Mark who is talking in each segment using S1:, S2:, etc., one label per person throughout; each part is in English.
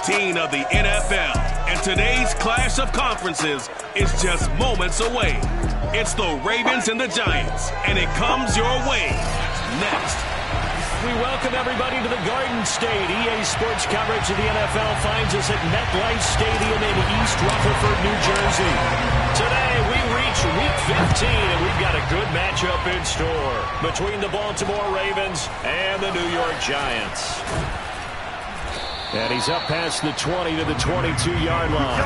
S1: 15 of the NFL, and today's clash of conferences is just moments away. It's the Ravens and the Giants, and it comes your way next.
S2: We welcome everybody to the Garden State. EA Sports coverage of the NFL finds us at MetLife Stadium in East Rutherford, New Jersey. Today we reach Week 15, and we've got a good matchup in store between the Baltimore Ravens and the New York Giants. And he's up past the 20 to the 22-yard line.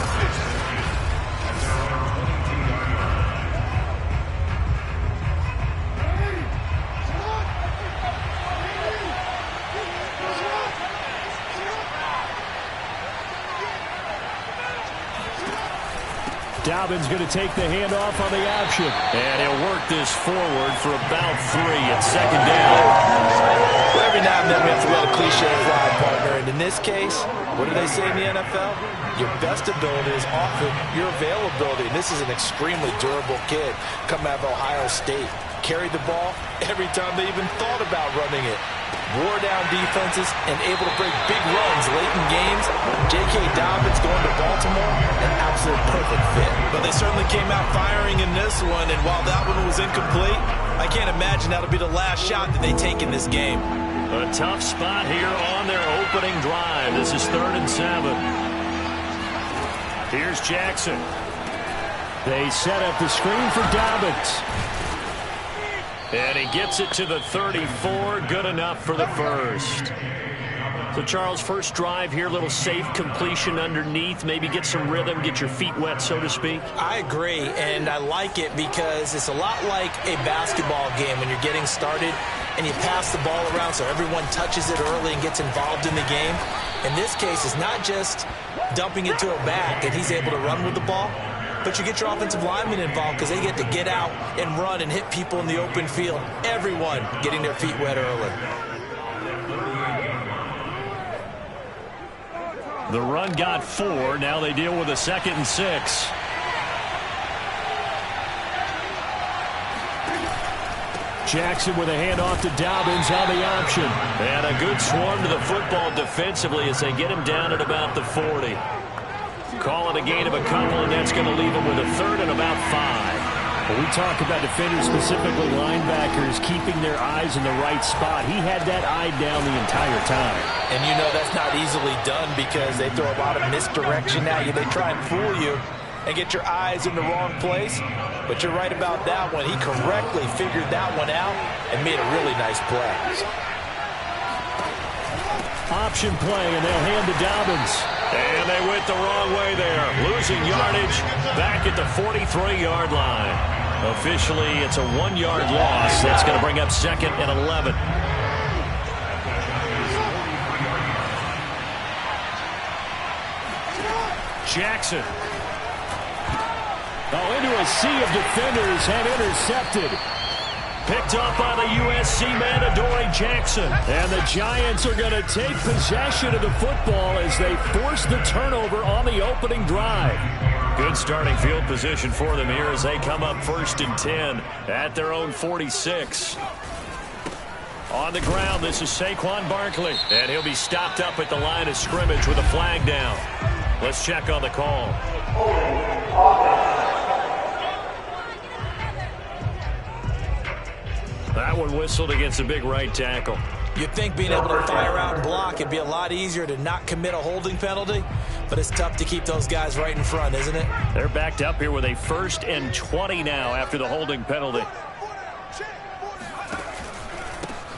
S2: Dobbins going to take the handoff on the option. And he'll work this forward for about 3 at second down.
S3: Well, every now and then we have to let a cliche fly, partner. And in this case, what do they say in the NFL? Your best ability is often your availability. And this is an extremely durable kid coming out of Ohio State. Carried the ball every time they even thought about running it. Wore down defenses and able to break big runs late in games. J.K. Dobbins going to Baltimore, an absolute perfect fit.
S4: But they certainly came out firing in this one, and while that one was incomplete, I can't imagine that'll be the last shot that they take in this game.
S2: A tough spot here on their opening drive. This is 3rd and 7. Here's Jackson. They set up the screen for Dobbins. And he gets it to the 34. Good enough for the first. So, Charles, first drive here, little safe completion underneath. Maybe get some rhythm, get your feet wet, so to speak.
S3: I agree, and I like it because it's a lot like a basketball game when you're getting started and you pass the ball around so everyone touches it early and gets involved in the game. In this case, it's not just dumping it to a back and he's able to run with the ball. But you get your offensive linemen involved because they get to get out and run and hit people in the open field. Everyone getting their feet wet early.
S2: The run got 4. Now they deal with a 2nd and 6. Jackson with a handoff to Dobbins on the option. And a good swarm to the football defensively as they get him down at about the 40. Call it a gain of a couple, and that's going to leave him with a 3rd and about 5.
S5: When we talk about defenders, specifically linebackers, keeping their eyes in the right spot, he had that eye down the entire time.
S3: And you know that's not easily done because they throw a lot of misdirection at you. They try and fool you and get your eyes in the wrong place. But you're right about that one. He correctly figured that one out and made a really nice play.
S2: Option play, and they'll hand to Dobbins. And they went the wrong way there. Losing yardage back at the 43-yard line. Officially, it's a 1-yard loss. That's going to bring up 2nd and 11. Jackson.
S5: Oh, into a sea of defenders and intercepted.
S2: Picked up by the USC man, Adoree Jackson.
S5: And the Giants are going to take possession of the football as they force the turnover on the opening drive.
S2: Good starting field position for them here as they come up 1st and 10 at their own 46. On the ground, this is Saquon Barkley. And he'll be stopped up at the line of scrimmage with a flag down. Let's check on the call. That one whistled against a big right tackle.
S3: You'd think being able to fire out and block it'd be a lot easier to not commit a holding penalty, but it's tough to keep those guys right in front, isn't it?
S2: They're backed up here with a 1st and 20 now after the holding penalty.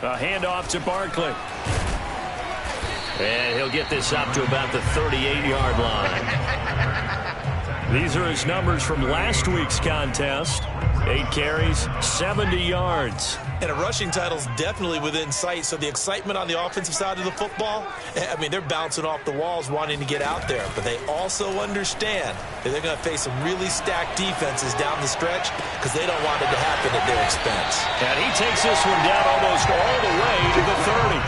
S2: A handoff to Barkley. And he'll get this up to about the 38-yard line. These are his numbers from last week's contest. 8 carries, 70 yards.
S4: And a rushing title's definitely within sight, so the excitement on the offensive side of the football, I mean, they're bouncing off the walls wanting to get out there, but they also understand that they're going to face some really stacked defenses down the stretch because they don't want it to happen at their expense.
S2: And he takes this one down almost all the way to the 30.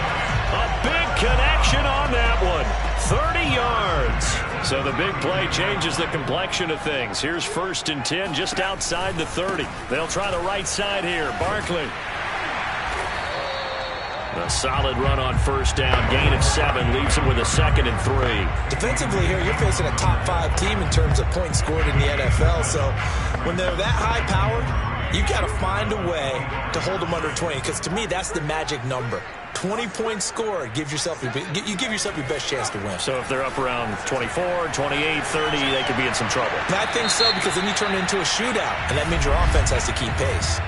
S2: A big connection on that one. 30 yards. So the big play changes the complexion of things. Here's 1st and 10 just outside the 30. They'll try the right side here. Barkley. A solid run on first down. Gain of 7 leaves him with a 2nd and 3.
S4: Defensively here, you're facing a top 5 team in terms of points scored in the NFL. So when they're that high powered, you've got to find a way to hold them under 20. Because to me, that's the magic number. 20 points scored, you give yourself your best chance to win.
S2: So if they're up around 24, 28, 30, they could be in some trouble.
S4: I think so, because then you turn it into a shootout, and that means your offense has to keep pace.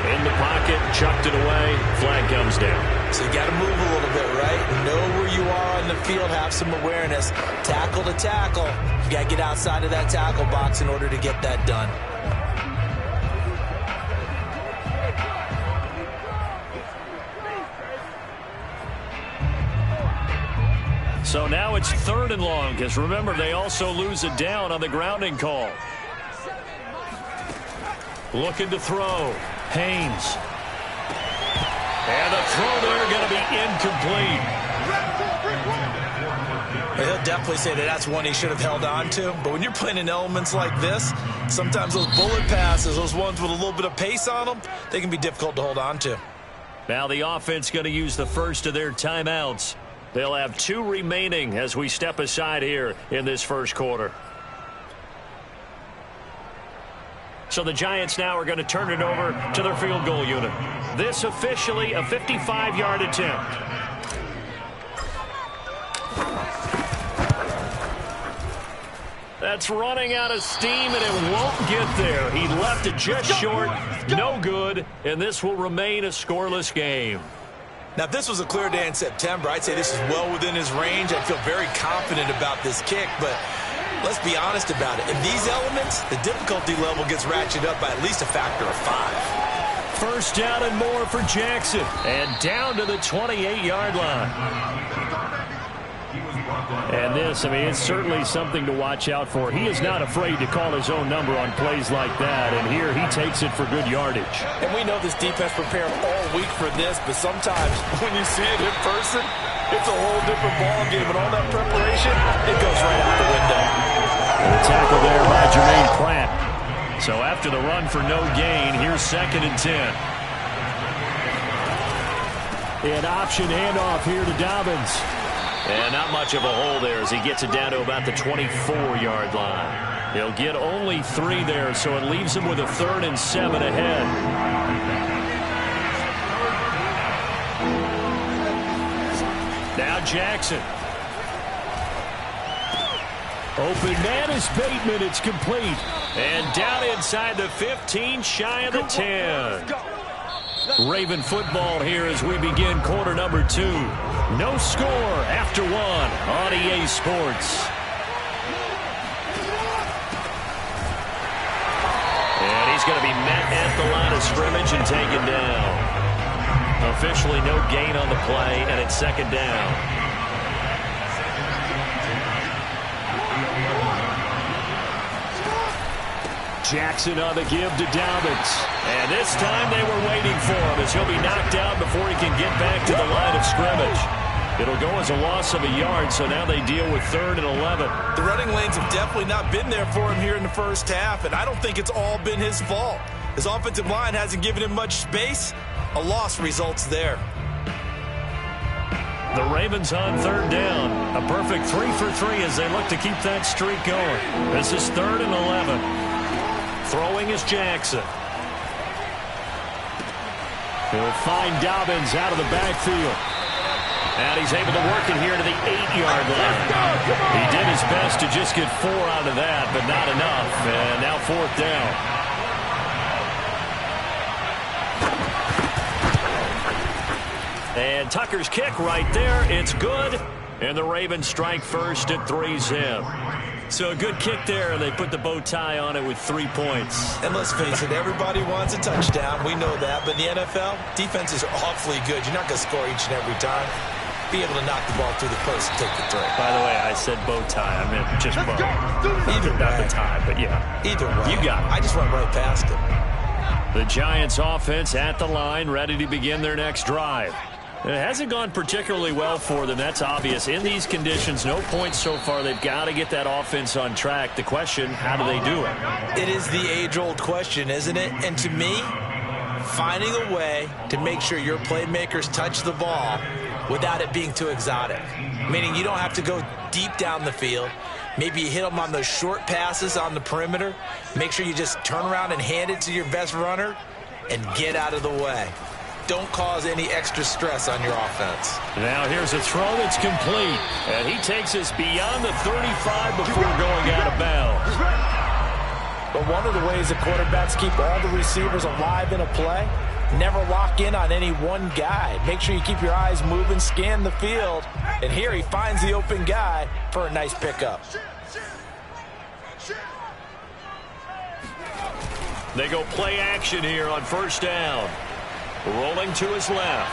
S2: In the pocket, chucked it away, flag comes down.
S4: So you got to move a little bit, right? Know where you are on the field, have some awareness. Tackle to tackle. You got to get outside of that tackle box in order to get that done.
S2: So now it's 3rd and long, because remember, they also lose it down on the grounding call. Looking to throw. Haynes. And the throw there going to be incomplete.
S4: He'll definitely say that that's one he should have held on to. But when you're playing in elements like this, sometimes those bullet passes, those ones with a little bit of pace on them, they can be difficult to hold on to.
S2: Now the offense going to use the first of their timeouts. They'll have 2 remaining as we step aside here in this first quarter. So the Giants now are going to turn it over to their field goal unit. This officially a 55-yard attempt. That's running out of steam, and it won't get there. He left it just short, no good, and this will remain a scoreless game.
S4: Now, if this was a clear day in September, I'd say this is well within his range. I'd feel very confident about this kick, but let's be honest about it. In these elements, the difficulty level gets ratcheted up by at least a factor of 5.
S2: First down and more for Jackson, and down to the 28-yard line. And this, I mean, it's certainly something to watch out for. He is not afraid to call his own number on plays like that, and here he takes it for good yardage.
S3: And we know this defense prepared all week for this, but sometimes when you see it in person, it's a whole different ballgame, and all that preparation, it goes right out the window.
S2: And a tackle there by Jermaine Pratt. So after the run for no gain, here's 2nd and 10. An option handoff here to Dobbins. And not much of a hole there as he gets it down to about the 24-yard line. He'll get only 3 there, so it leaves him with a 3rd and 7 ahead. Now Jackson. Open man is Bateman. It's complete. And down inside the 15, shy of the 10. Raven football here as we begin quarter number 2. No score after 1 on EA Sports. And he's going to be met at the line of scrimmage and taken down. Officially no gain on the play, and it's 2nd down. Jackson on the give to Dobbins. And this time they were waiting for him as he'll be knocked out before he can get back to the line of scrimmage. It'll go as a loss of a yard, so now they deal with 3rd and 11.
S4: The running lanes have definitely not been there for him here in the first half, and I don't think it's all been his fault. His offensive line hasn't given him much space. A loss results there.
S2: The Ravens on 3rd down. A perfect 3 for 3 as they look to keep that streak going. This is 3rd and 11. Throwing is Jackson. He'll find Dobbins out of the backfield. And he's able to work it here to the 8-yard line. He did his best to just get 4 out of that, but not enough. And now 4th down. And Tucker's kick right there. It's good. And the Ravens strike first at 3-zip. So a good kick there, and they put the bow tie on it with 3 points.
S4: And let's face it, everybody wants a touchdown. We know that. But in the NFL, defenses are awfully good. You're not going to score each and every time. Be able to knock the ball through the post and take the throw.
S2: By the way, I said bow tie. I meant just bow.
S4: Either way.
S2: Not the tie, but yeah.
S4: Either way.
S2: You got it.
S4: I just went right past it.
S2: The Giants offense at the line, ready to begin their next drive.
S5: It hasn't gone particularly well for them. That's obvious. In these conditions, no points so far. They've got to get that offense on track. The question, how do they do it?
S4: It is the age-old question, isn't it? And to me, finding a way to make sure your playmakers touch the ball without it being too exotic. Meaning you don't have to go deep down the field. Maybe you hit them on those short passes on the perimeter. Make sure you just turn around and hand it to your best runner and get out of the way. Don't cause any extra stress on your offense.
S5: Now here's a throw that's complete. And he takes us beyond the 35 before going out of bounds.
S3: But one of the ways that quarterbacks keep all the receivers alive in a play, never lock in on any one guy. Make sure you keep your eyes moving, scan the field. And here he finds the open guy for a nice pickup.
S5: They go play action here on first down. Rolling to his left.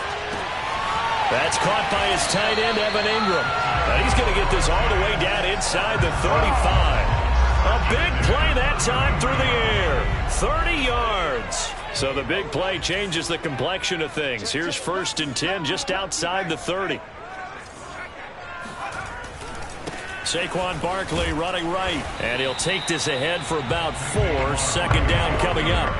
S5: That's caught by his tight end, Evan Ingram. And he's going to get this all the way down inside the 35. A big play that time through the air. 30 yards. So the big play changes the complexion of things. Here's 1st and 10 just outside the 30. Saquon Barkley running right. And he'll take this ahead for about 4. 2nd down coming up.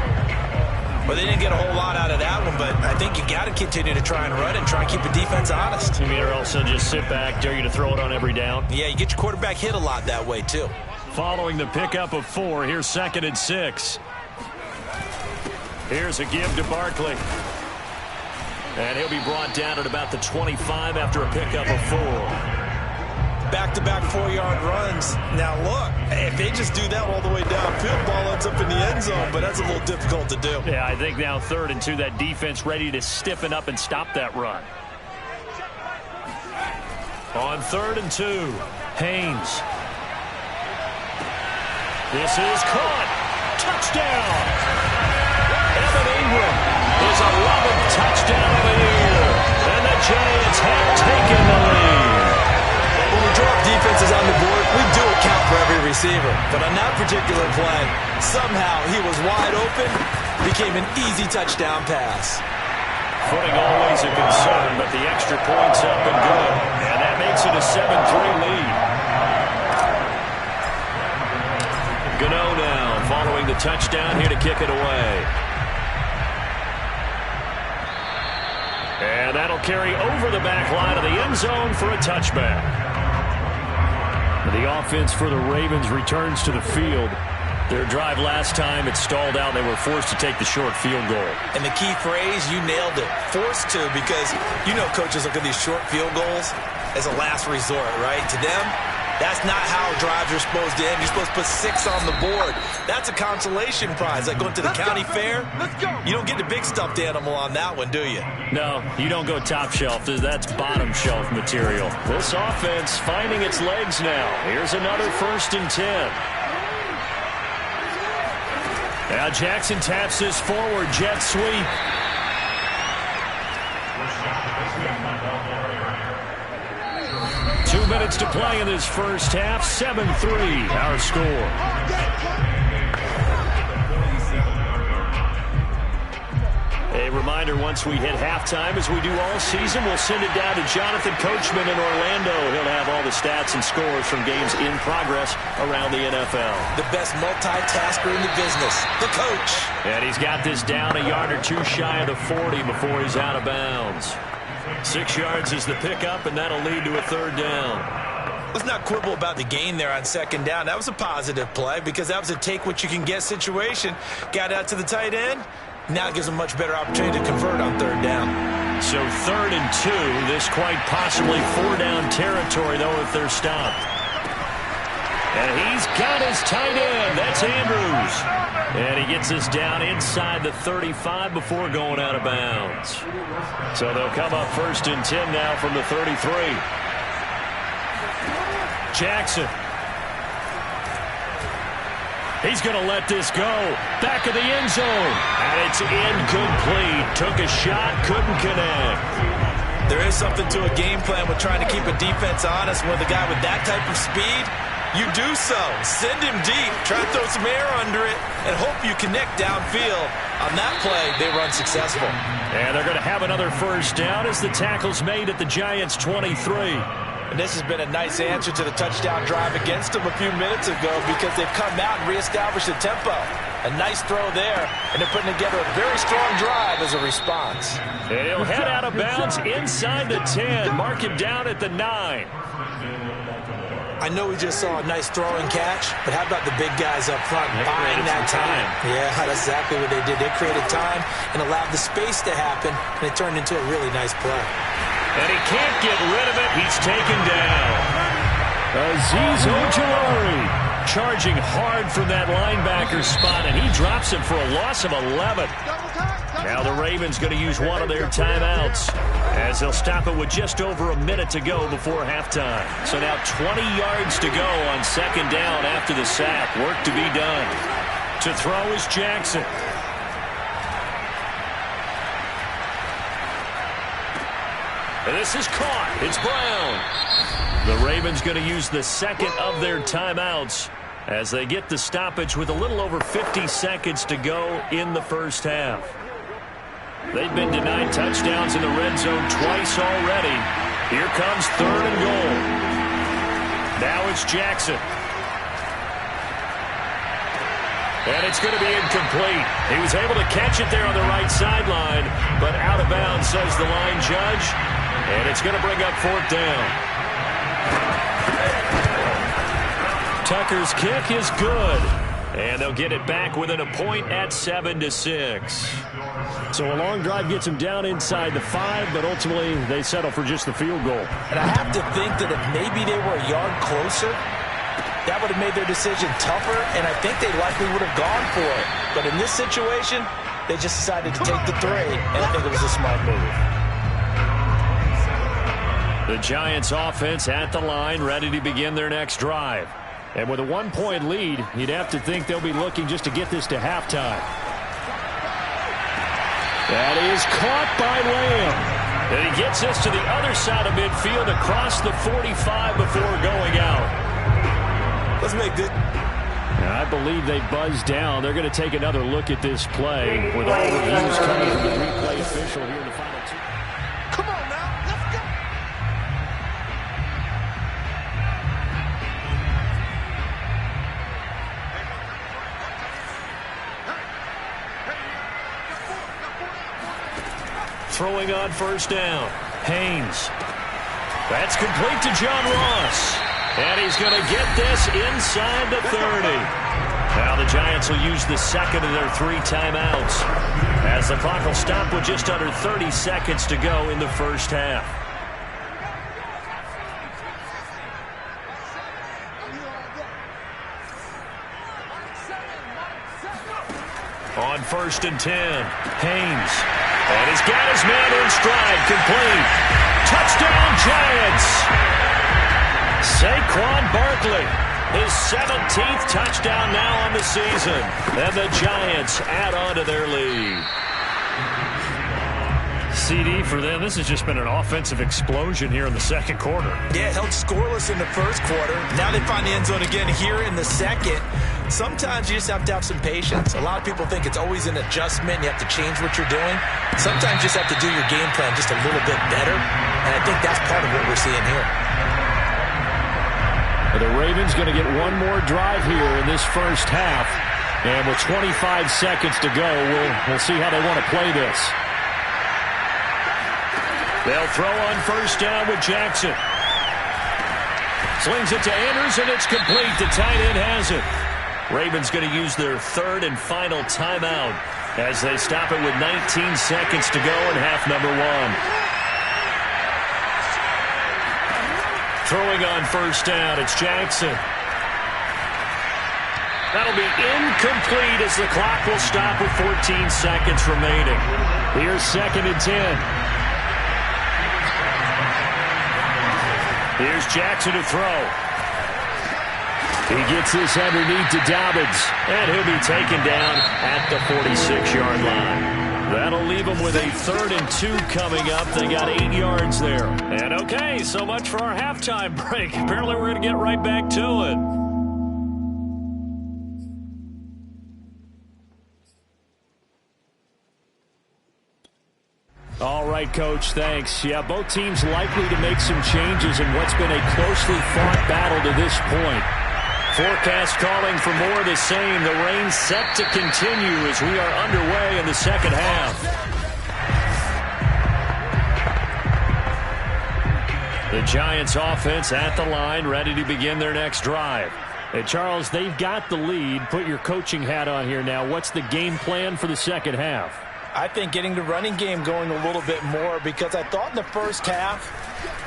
S4: Well, they didn't get a whole lot out of that one, but I think you got to continue to try and run and try and keep the defense honest.
S5: You mean or also just sit back, dare you to throw it on every down?
S4: Yeah, you get your quarterback hit a lot that way, too.
S5: Following the pickup of 4, here's 2nd and 6. Here's a give to Barkley. And he'll be brought down at about the 25 after a pickup of 4.
S4: Back-to-back 4-yard runs. Now, look, if they just do that all the way downfield, ball ends up in the end zone, but that's a little difficult to do.
S5: Yeah, I think now 3rd and 2, that defense ready to stiffen up and stop that run. On 3rd and 2, Haynes. This is caught. Touchdown. Evan Ingram is 11th touchdown of the year. And the Giants have taken the lead.
S4: When we drop defenses on the board, we do account for every receiver. But on that particular play, somehow he was wide open, became an easy touchdown pass.
S5: Footing always a concern, but the extra point's up and good. And that makes it a 7-3 lead. Gano now following the touchdown here to kick it away. And that'll carry over the back line of the end zone for a touchback. The offense for the Ravens returns to the field. Their drive last time, it stalled out. They were forced to take the short field goal.
S4: And the key phrase, you nailed it, forced to, because you know coaches look at these short field goals as a last resort, right? To them, that's not how drives are supposed to end. You're supposed to put 6 on the board. That's a consolation prize, like going to the county fair. You don't get the big stuffed animal on that one, do you?
S5: No, you don't go top shelf. That's bottom shelf material. This offense finding its legs now. Here's another 1st and 10. Now Jackson taps this forward, jet sweep. Two minutes to play in this first half. 7-3, our score. A reminder, once we hit halftime, as we do all season, we'll send it down to Jonathan Coachman in Orlando. He'll have all the stats and scores from games in progress around the NFL.
S4: The best multitasker in the business, the coach.
S5: And he's got this down a yard or two shy of the 40 before he's out of bounds. 6 yards is the pickup, and that'll lead to a 3rd down.
S4: Let's not quibble about the gain there on 2nd down. That was a positive play because that was a take-what-you-can-get situation. Got out to the tight end. Now it gives them a much better opportunity to convert on 3rd down.
S5: So 3rd and 2, this quite possibly 4-down territory, though, if they're stopped. And he's got his tight end. That's Andrews. And he gets us down inside the 35 before going out of bounds. So they'll come up 1st and 10 now from the 33. Jackson. He's going to let this go. Back of the end zone. And it's incomplete. Took a shot, couldn't connect.
S4: There is something to a game plan with trying to keep a defense honest. With a guy with that type of speed, you do so. Send him deep. Try to throw some air under it and hope you connect downfield.
S3: On that play, they run successful.
S2: And they're going to have another first down as the tackle's made at the Giants' 23.
S3: And this has been a nice answer to the touchdown drive against them a few minutes ago because they've come out and reestablished the tempo. A nice throw there, and they're putting together a very strong drive as a response.
S2: And he'll head out of bounds inside the 10. Mark him down at the 9.
S3: I know we just saw a nice throw and catch, but how about the big guys up front buying that time? Yeah, that's exactly what they did. They created time and allowed the space to happen, and it turned into a really nice play.
S2: And he can't get rid of it. He's taken down. Azeez Ojulari charging hard from that linebacker spot, and he drops him for a loss of 11. Now the Ravens going to use one of their timeouts as they'll stop it with just over a minute to go before halftime. So now 20 yards to go on second down after the sack. Work to be done. To throw is Jackson. And this is caught. It's Brown. The Ravens going to use the second of their timeouts as they get the stoppage with a little over 50 seconds to go in the first half. They've been denied touchdowns in the red zone twice already. Here comes third and goal. Now it's Jackson. And it's going to be incomplete. He was able to catch it there on the right sideline, but out of bounds, says the line judge. And it's going to bring up fourth down. Tucker's kick is good. And they'll get it back within a point at 7-6. So a long drive gets them down inside the 5, but ultimately they settle for just the field goal.
S3: And I have to think that if maybe they were a yard closer, that would have made their decision tougher, and I think they likely would have gone for it. But in this situation, they just decided to take the 3, and I think it was a smart move.
S2: The Giants offense at the line, ready to begin their next drive. And with a 1-point lead, you'd have to think they'll be looking just to get this to halftime. That is caught by Lamb. And he gets this to the other side of midfield across the 45 before going out.
S3: Let's make this.
S2: I believe they buzzed down. They're going to take another look at this play with all reviews coming from the replay official here in the final 2.
S3: Come on now, let's go.
S2: Throwing on first down. Haynes. That's complete to John Ross. And he's going to get this inside the 30. Now the Giants will use the second of their 3 timeouts as the clock will stop with just under 30 seconds to go in the first half. On first and 10, Haynes. And he's got his man in stride, complete. Touchdown, Giants! Saquon Barkley, his 17th touchdown now on the season. And the Giants add on to their lead. CD for them, this has just been an offensive explosion here in the second quarter.
S3: Yeah, held scoreless in the first quarter. Now they find the end zone again here in the second. Sometimes you just have to have some patience. A lot of people think it's always an adjustment. You have to change what you're doing. Sometimes you just have to do your game plan just a little bit better. And I think that's part of what we're seeing here.
S2: The Ravens going to get one more drive here in this first half. And with 25 seconds to go, we'll see how they want to play this. They'll throw on first down with Jackson. Slings it to Andrews, and it's complete. The tight end has it. Ravens going to use their third and final timeout as they stop it with 19 seconds to go in half number 1. Throwing on first down, it's Jackson. That'll be incomplete as the clock will stop with 14 seconds remaining. Here's second and 10. Here's Jackson to throw. He gets this underneath to Dobbins, and he'll be taken down at the 46-yard line. That'll leave them with a 3rd and 2 coming up. They got 8 yards there. And okay, so much for our halftime break. Apparently we're going to get right back to it. All right, Coach, thanks. Yeah, both teams likely to make some changes in what's been a closely fought battle to this point.
S5: Forecast calling for more of the same. The rain set to continue as we are underway in the second half. The Giants offense at the line, ready to begin their next drive.
S2: Hey, Charles, they've got the lead. Put your coaching hat on here now. What's the game plan for the second half?
S3: I think getting the running game going a little bit more, because I thought in the first half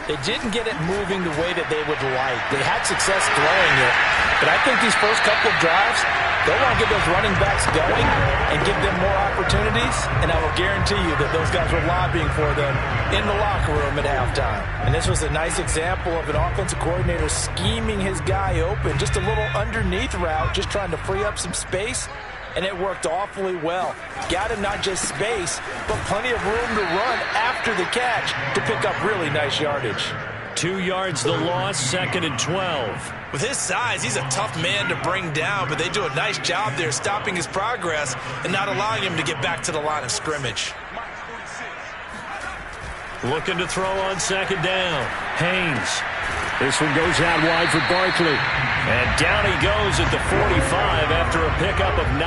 S3: they didn't get it moving the way that they would like. They had success throwing it, but I think these first couple of drives, they want to get those running backs going and give them more opportunities, and I will guarantee you that those guys were lobbying for them in the locker room at halftime. And this was a nice example of an offensive coordinator scheming his guy open, just a little underneath route, just trying to free up some space. And it worked awfully well. Got him not just space, but plenty of room to run after the catch to pick up really nice yardage.
S5: 2 yards the loss, 2nd and 12.
S4: With his size, he's a tough man to bring down, but they do a nice job there stopping his progress and not allowing him to get back to the line of scrimmage.
S5: Looking to throw on 2nd down. Haynes.
S2: This one goes out wide for Barkley.
S5: And down he goes at the 45 after a pickup of 9.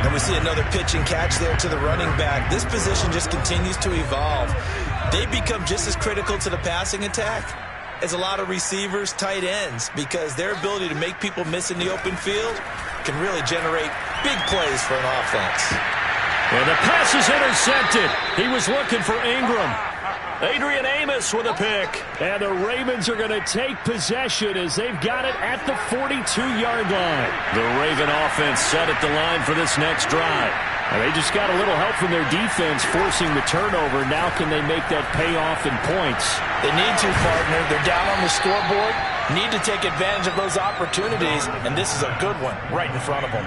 S4: And we see another pitch and catch there to the running back. This position just continues to evolve. They become just as critical to the passing attack as a lot of receivers, tight ends, because their ability to make people miss in the open field can really generate big plays for an offense.
S5: And the pass is intercepted. He was looking for Ingram. Adrian Amos with a pick.
S2: And the Ravens are going to take possession as they've got it at the 42-yard line.
S5: The Raven offense set at the line for this next drive.
S2: And they just got a little help from their defense forcing the turnover. Now can they make that payoff in points?
S3: They need to, partner. They're down on the scoreboard. Need to take advantage of those opportunities, and this is a good one right in front of them.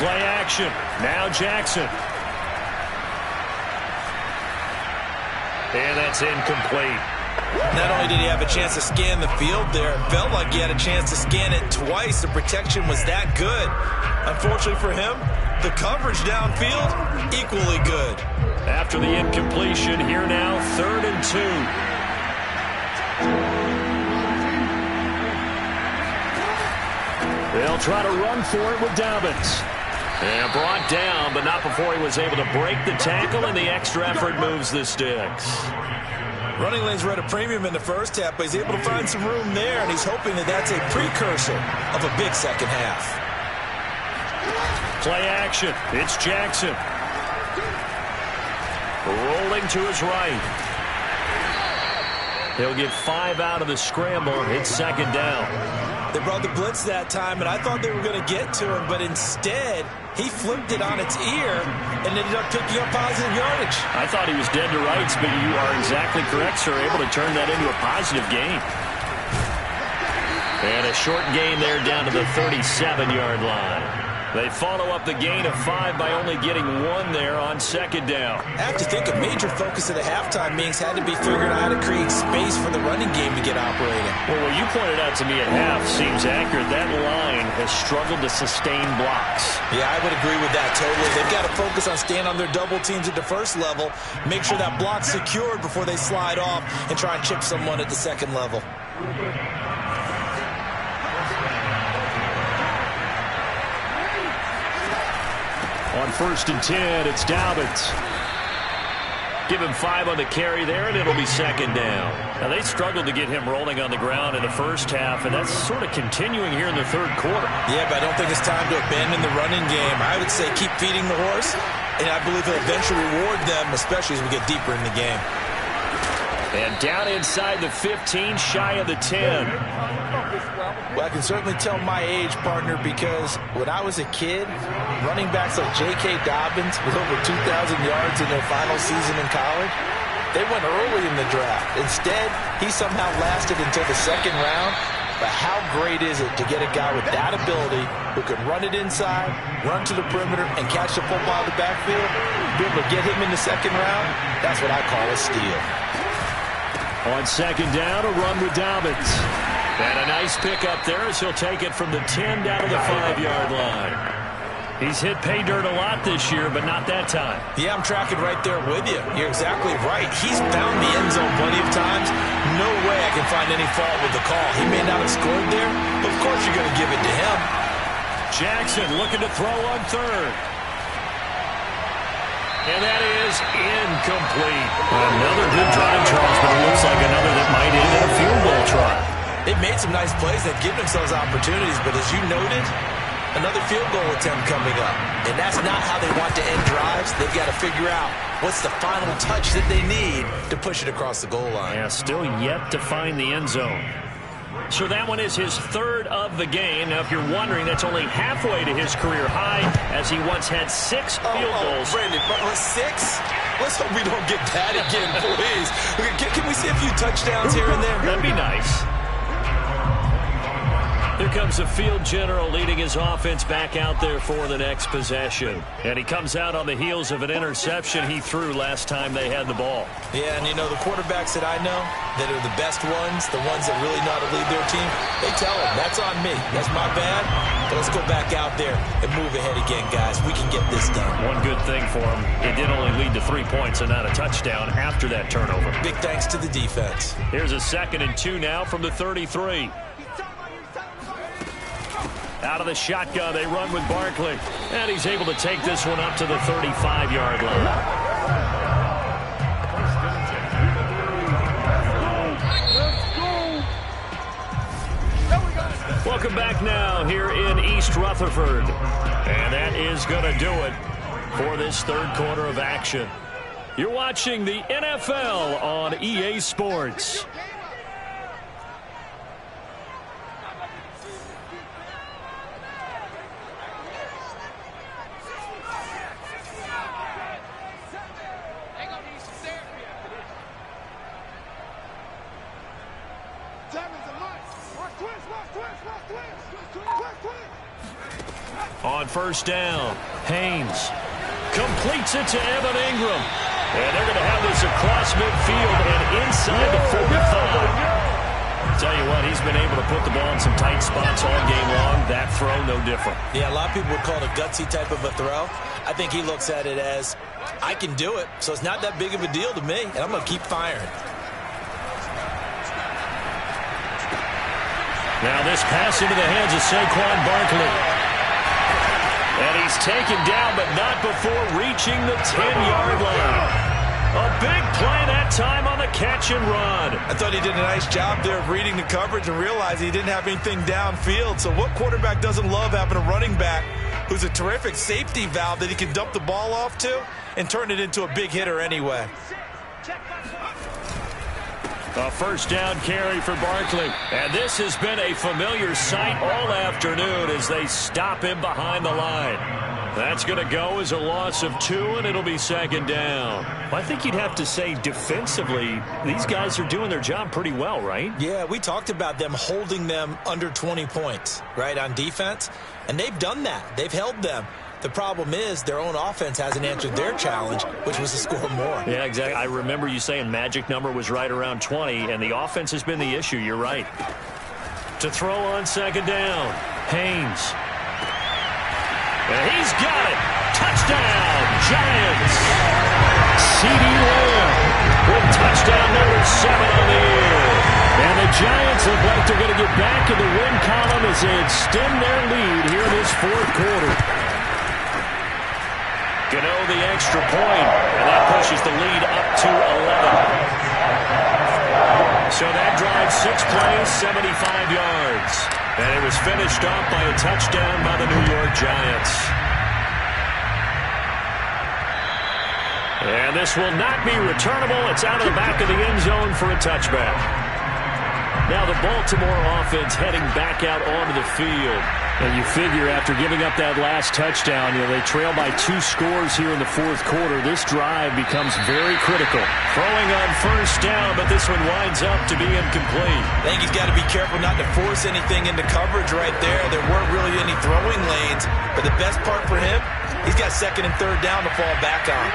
S5: Play action. Now Jackson. And that's incomplete.
S4: Not only did he have a chance to scan the field there, it felt like he had a chance to scan it twice. The protection was that good. Unfortunately for him, the coverage downfield, equally good.
S5: After the incompletion, here now, 3rd and 2. They'll try to run for it with Dobbins. And brought down, but not before he was able to break the tackle, and the extra effort moves the sticks.
S4: Running lanes were at a premium in the first half, but he's able to find some room there, and he's hoping that that's a precursor of a big second half.
S5: Play action. It's Jackson. Rolling to his right. He'll get 5 out of the scramble. It's 2nd down.
S4: They brought the blitz that time, and I thought they were going to get to him, but instead, he flipped it on its ear and ended up picking up positive yardage.
S5: I thought he was dead to rights, but you are exactly correct, sir. Able to turn that into a positive gain. And a short gain there down to the 37-yard line. They follow up the gain of 5 by only getting 1 there on 2nd down.
S4: I have to think a major focus of the halftime meetings had to be figuring out how to create space for the running game to get operating.
S5: Well, what you pointed out to me at half seems accurate. That line has struggled to sustain blocks.
S4: Yeah, I would agree with that totally. They've got to focus on staying on their double teams at the first level, make sure that block's secured before they slide off and try and chip someone at the second level.
S2: On 1st and 10, it's Dobbins.
S5: Give him 5 on the carry there, and it'll be 2nd down. Now, they struggled to get him rolling on the ground in the first half, and that's sort of continuing here in the 3rd quarter.
S4: Yeah, but I don't think it's time to abandon the running game. I would say keep feeding the horse, and I believe he'll eventually reward them, especially as we get deeper in the game.
S5: And down inside the 15, shy of the 10.
S3: Well, I can certainly tell my age, partner, because when I was a kid, running backs like J.K. Dobbins with over 2,000 yards in their final season in college, they went early in the draft. Instead, he somehow lasted until the 2nd round. But how great is it to get a guy with that ability who can run it inside, run to the perimeter, and catch the football in the backfield? Be able to get him in the 2nd round? That's what I call a steal.
S2: On 2nd down, a run with Dobbins. And a nice pick up there as he'll take it from the 10 down to the 5-yard line. He's hit pay dirt a lot this year, but not that time.
S4: Yeah, I'm tracking right there with you. You're exactly right. He's found the end zone plenty of times. No way I can find any fault with the call. He may not have scored there, but of course you're going to give it to him.
S2: Jackson looking to throw on third. And that is incomplete. Another good drive, Charles, but it looks like another that might end in a field goal try.
S4: They've made some nice plays. They've given themselves opportunities, but as you noted, another field goal attempt coming up. And that's not how they want to end drives. They've got to figure out what's the final touch that they need to push it across the goal line.
S2: Yeah, still yet to find the end zone. So that one is his third of the game. Now, if you're wondering, that's only halfway to his career high, as he once had 6 field goals.
S4: Brandon, 6? Let's hope we don't get that again, please. Can we see a few touchdowns here and there?
S2: That'd be nice. Here comes the field general leading his offense back out there for the next possession. And he comes out on the heels of an interception he threw last time they had the ball.
S4: Yeah, and you know, the quarterbacks that I know that are the best ones, the ones that really know how to lead their team, they tell them, that's on me. That's my bad. But let's go back out there and move ahead again, guys. We can get this done.
S2: One good thing for him, it did only lead to 3 points and not a touchdown after that turnover.
S4: Big thanks to the defense.
S2: Here's a 2nd and 2 now from the 33. Out of the shotgun, they run with Barkley. And he's able to take this one up to the 35-yard line. Welcome back now here in East Rutherford. And that is going to do it for this third quarter of action. You're watching the NFL on EA Sports. On first down, Haynes completes it to Evan Ingram. And they're going to have this across midfield and inside the 45. Tell you what, he's been able to put the ball in some tight spots all game long. That throw, no different.
S4: Yeah, a lot of people would call it a gutsy type of a throw. I think he looks at it as, I can do it, so it's not that big of a deal to me, and I'm going to keep firing.
S2: Now this pass into the hands of Saquon Barkley. And he's taken down, but not before reaching the 10-yard line. A big play that time on the catch and run.
S4: I thought he did a nice job there of reading the coverage and realizing he didn't have anything downfield. So what quarterback doesn't love having a running back who's a terrific safety valve that he can dump the ball off to and turn it into a big hitter anyway?
S2: A first down carry for Barkley. And this has been a familiar sight all afternoon as they stop him behind the line. That's going to go as a loss of 2, and it'll be 2nd down. Well, I think you'd have to say defensively, these guys are doing their job pretty well, right?
S4: Yeah, we talked about them holding them under 20 points, right, on defense. And they've done that. They've held them. The problem is their own offense hasn't answered their challenge, which was to score more.
S2: Yeah, exactly. I remember you saying magic number was right around 20, and the offense has been the issue. You're right. To throw on 2nd down, Haynes. And he's got it. Touchdown, Giants. CeeDee Lamb with touchdown number 7 on the year. And the Giants look like they're going to get back in the win column as they extend their lead here in this 4th quarter. Gano the extra point, and that pushes the lead up to 11. So that drive, 6 plays, 75 yards. And it was finished off by a touchdown by the New York Giants. And this will not be returnable. It's out of the back of the end zone for a touchback. Now the Baltimore offense heading back out onto the field. And you figure after giving up that last touchdown, they trail by 2 scores here in the 4th quarter. This drive becomes very critical. Throwing on first down, but this one winds up to be incomplete.
S4: I think he's got to be careful not to force anything into coverage right there. There weren't really any throwing lanes. But the best part for him, he's got 2nd and 3rd down to fall back on.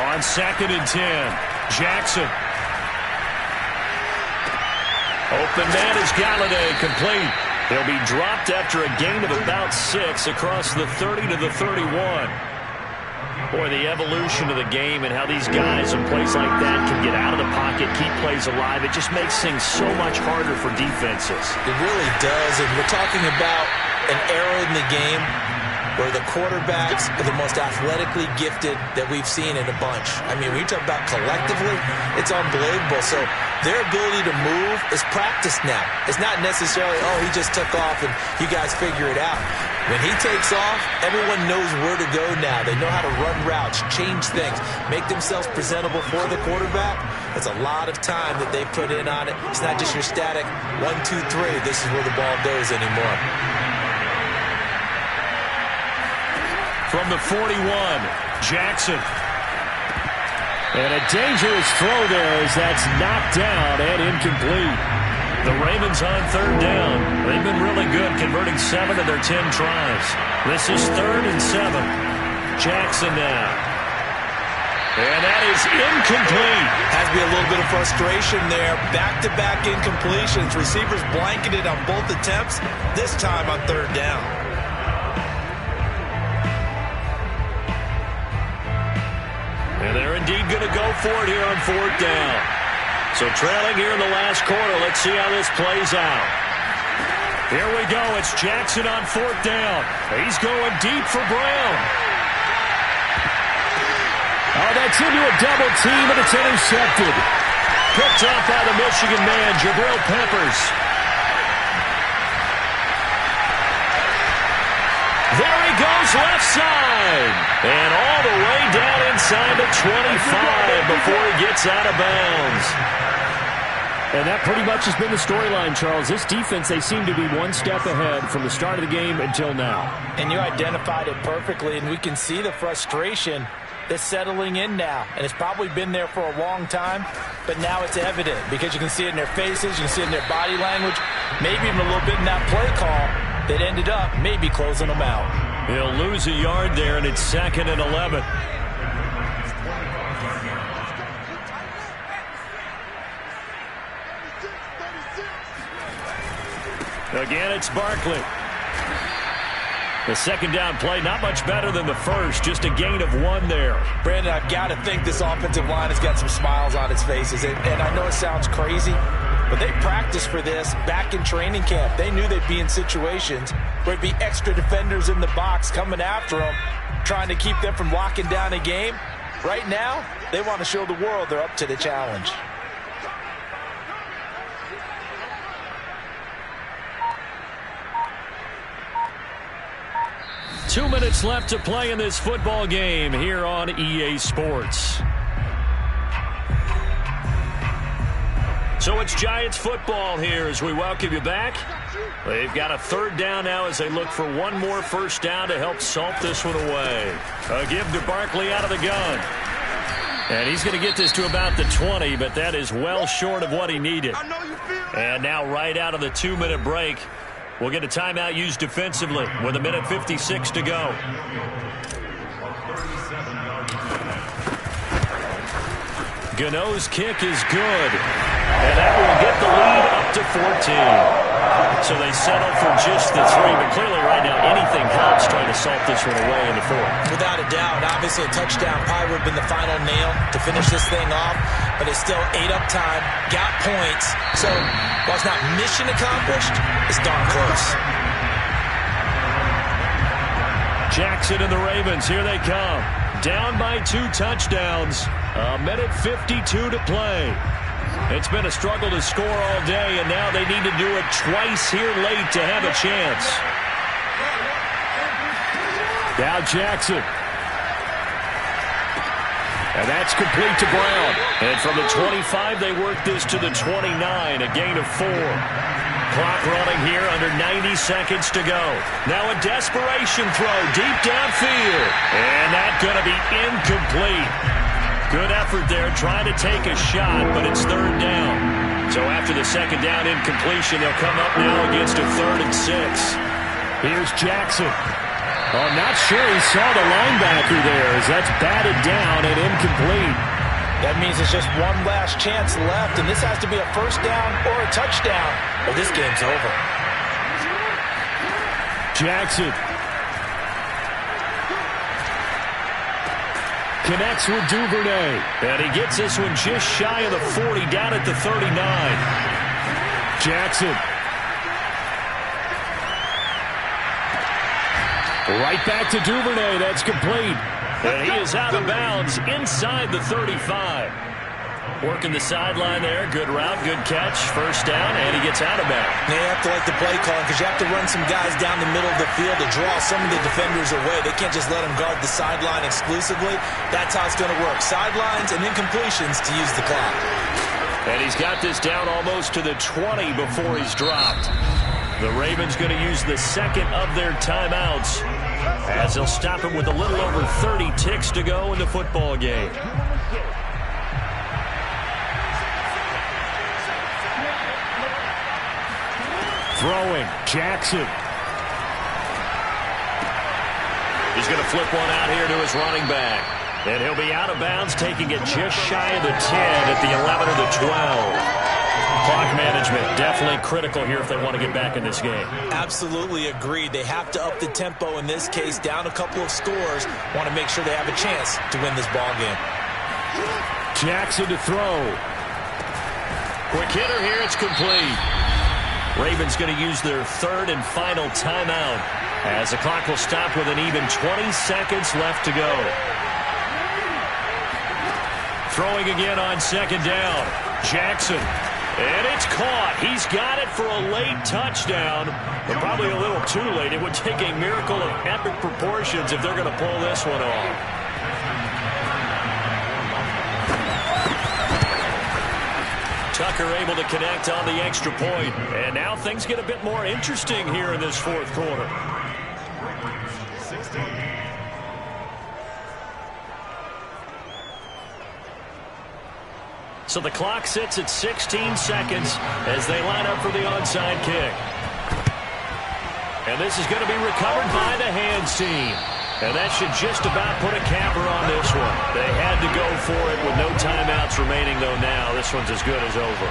S2: On 2nd and 10, Jackson.
S5: Open man is Galladay, complete. He'll be dropped after a gain of about 6 across the 30 to the 31. Boy, the evolution of the game and how these guys in plays like that can get out of the pocket, keep plays alive, it just makes things so much harder for defenses.
S4: It really does, and we're talking about an era in the game where the quarterbacks are the most athletically gifted that we've seen in a bunch. I mean, when you talk about collectively, it's unbelievable. So their ability to move is practiced now. It's not necessarily, oh, he just took off and you guys figure it out. When he takes off, everyone knows where to go now. They know how to run routes, change things, make themselves presentable for the quarterback. That's a lot of time that they put in on it. It's not just your static 1, 2, 3. This is where the ball goes anymore.
S5: From the 41, Jackson. And a dangerous throw there as that's knocked down and incomplete. The Ravens on 3rd down. They've been really good, converting 7 of their 10 tries. This is 3rd and 7. Jackson now. And that is incomplete.
S4: Has to be a little bit of frustration there. Back-to-back incompletions. Receivers blanketed on both attempts, this time on 3rd down.
S5: And they're indeed going to go for it here on 4th down. So trailing here in the last quarter. Let's see how this plays out. Here we go. It's Jackson on 4th down. He's going deep for Brown. Oh, that's into a double team, and it's intercepted. Picked off by the Michigan man, Jabril Peppers. There he goes, left side. And all the way down inside the 25 before he gets out of bounds.
S2: And that pretty much has been the storyline, Charles. This defense, they seem to be one step ahead from the start of the game until now.
S3: And you identified it perfectly, and we can see the frustration that's settling in now. And it's probably been there for a long time, but now it's evident because you can see it in their faces, you can see it in their body language, maybe even a little bit in that play call that ended up maybe closing them out.
S5: He'll lose a yard there, and it's 2nd and 11. Again, it's Barkley. The 2nd down play, not much better than the first, just a gain of 1 there.
S3: Brandon, I've got to think this offensive line has got some smiles on its faces. And I know it sounds crazy, but they practiced for this back in training camp. They knew they'd be in situations where it'd be extra defenders in the box coming after them, trying to keep them from locking down a game. Right now, they want to show the world they're up to the challenge.
S5: Two minutes left to play in this football game here on EA Sports. So it's Giants football here as we welcome you back. They've got a 3rd down now as they look for one more 1st down to help salt this one away. A give to Barkley out of the gun. And he's going to get this to about the 20, but that is well short of what he needed. And now right out of the 2-minute break, we'll get a timeout used defensively with 1:56 to go. Gano's kick is good. And that will get the lead up to 14. So they settle for just the 3. But clearly right now anything helps trying to salt this one away in the 4th.
S4: Without a doubt, obviously a touchdown probably would have been the final nail to finish this thing off. But it's still ate up time, got points. So while it's not mission accomplished, it's darn close.
S5: Jackson and the Ravens, here they come. Down by 2 touchdowns. 1:52 to play. It's been a struggle to score all day, and now they need to do it twice here late to have a chance. Now Jackson. And that's complete to Brown. And from the 25, they work this to the 29, a gain of 4. Clock running here, under 90 seconds to go. Now a desperation throw deep downfield. And that's going to be incomplete. Good effort there, trying to take a shot, but it's 3rd down. So after the 2nd down incompletion, they'll come up now against a 3rd and 6. Here's Jackson. I'm not sure he saw the linebacker there as that's batted down and incomplete.
S3: That means there's just one last chance left, and this has to be a first down or a touchdown, or this game's over.
S2: Jackson connects with Duvernay, and he gets this one just shy of the 40, down at the 39. Jackson right back to Duvernay. That's complete. And he is out of bounds inside the 35. Working the sideline there. Good route, good catch. First down, and he gets out of bounds.
S4: They have to like the play calling because you have to run some guys down the middle of the field to draw some of the defenders away. They can't just let them guard the sideline exclusively. That's how it's going to work. Sidelines and then completions to use the clock.
S2: And he's got this down almost to the 20 before he's dropped. The Ravens going to use the second of their timeouts as they'll stop him with a little over 30 ticks to go in the football game. Throwing, Jackson. He's going to flip one out here to his running back. And he'll be out of bounds, taking it just shy of the 10 at the 11 or the 12. Clock management definitely critical here if they want to get back in this game.
S4: Absolutely agreed. They have to up the tempo in this case, down a couple of scores. Want to make sure they have a chance to win this ball game.
S2: Jackson to throw. Quick hitter here, it's complete. Ravens going to use their third and final timeout as the clock will stop with an even 20 seconds left to go. Throwing again on second down. Jackson. And it's caught. He's got it for a late touchdown, but probably a little too late. It would take a miracle of epic proportions if they're going to pull this one off. Tucker able to connect on the extra point. And now things get a bit more interesting here in this fourth quarter. So the clock sits at 16 seconds as they line up for the onside kick. And this is going to be recovered by the hands team. And that should just about put a capper on this one. They had to go for it with no timeouts remaining, though now. This one's as good as over.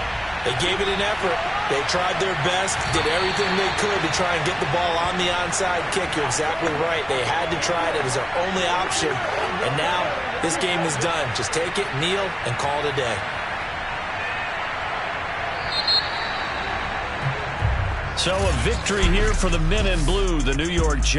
S4: They gave it an effort. They tried their best, did everything they could to try and get the ball on the onside kick. You're exactly right. They had to try it. It was their only option. And now this game is done. Just take it, kneel, and call it a day.
S2: So a victory here for the men in blue, the New York Giants.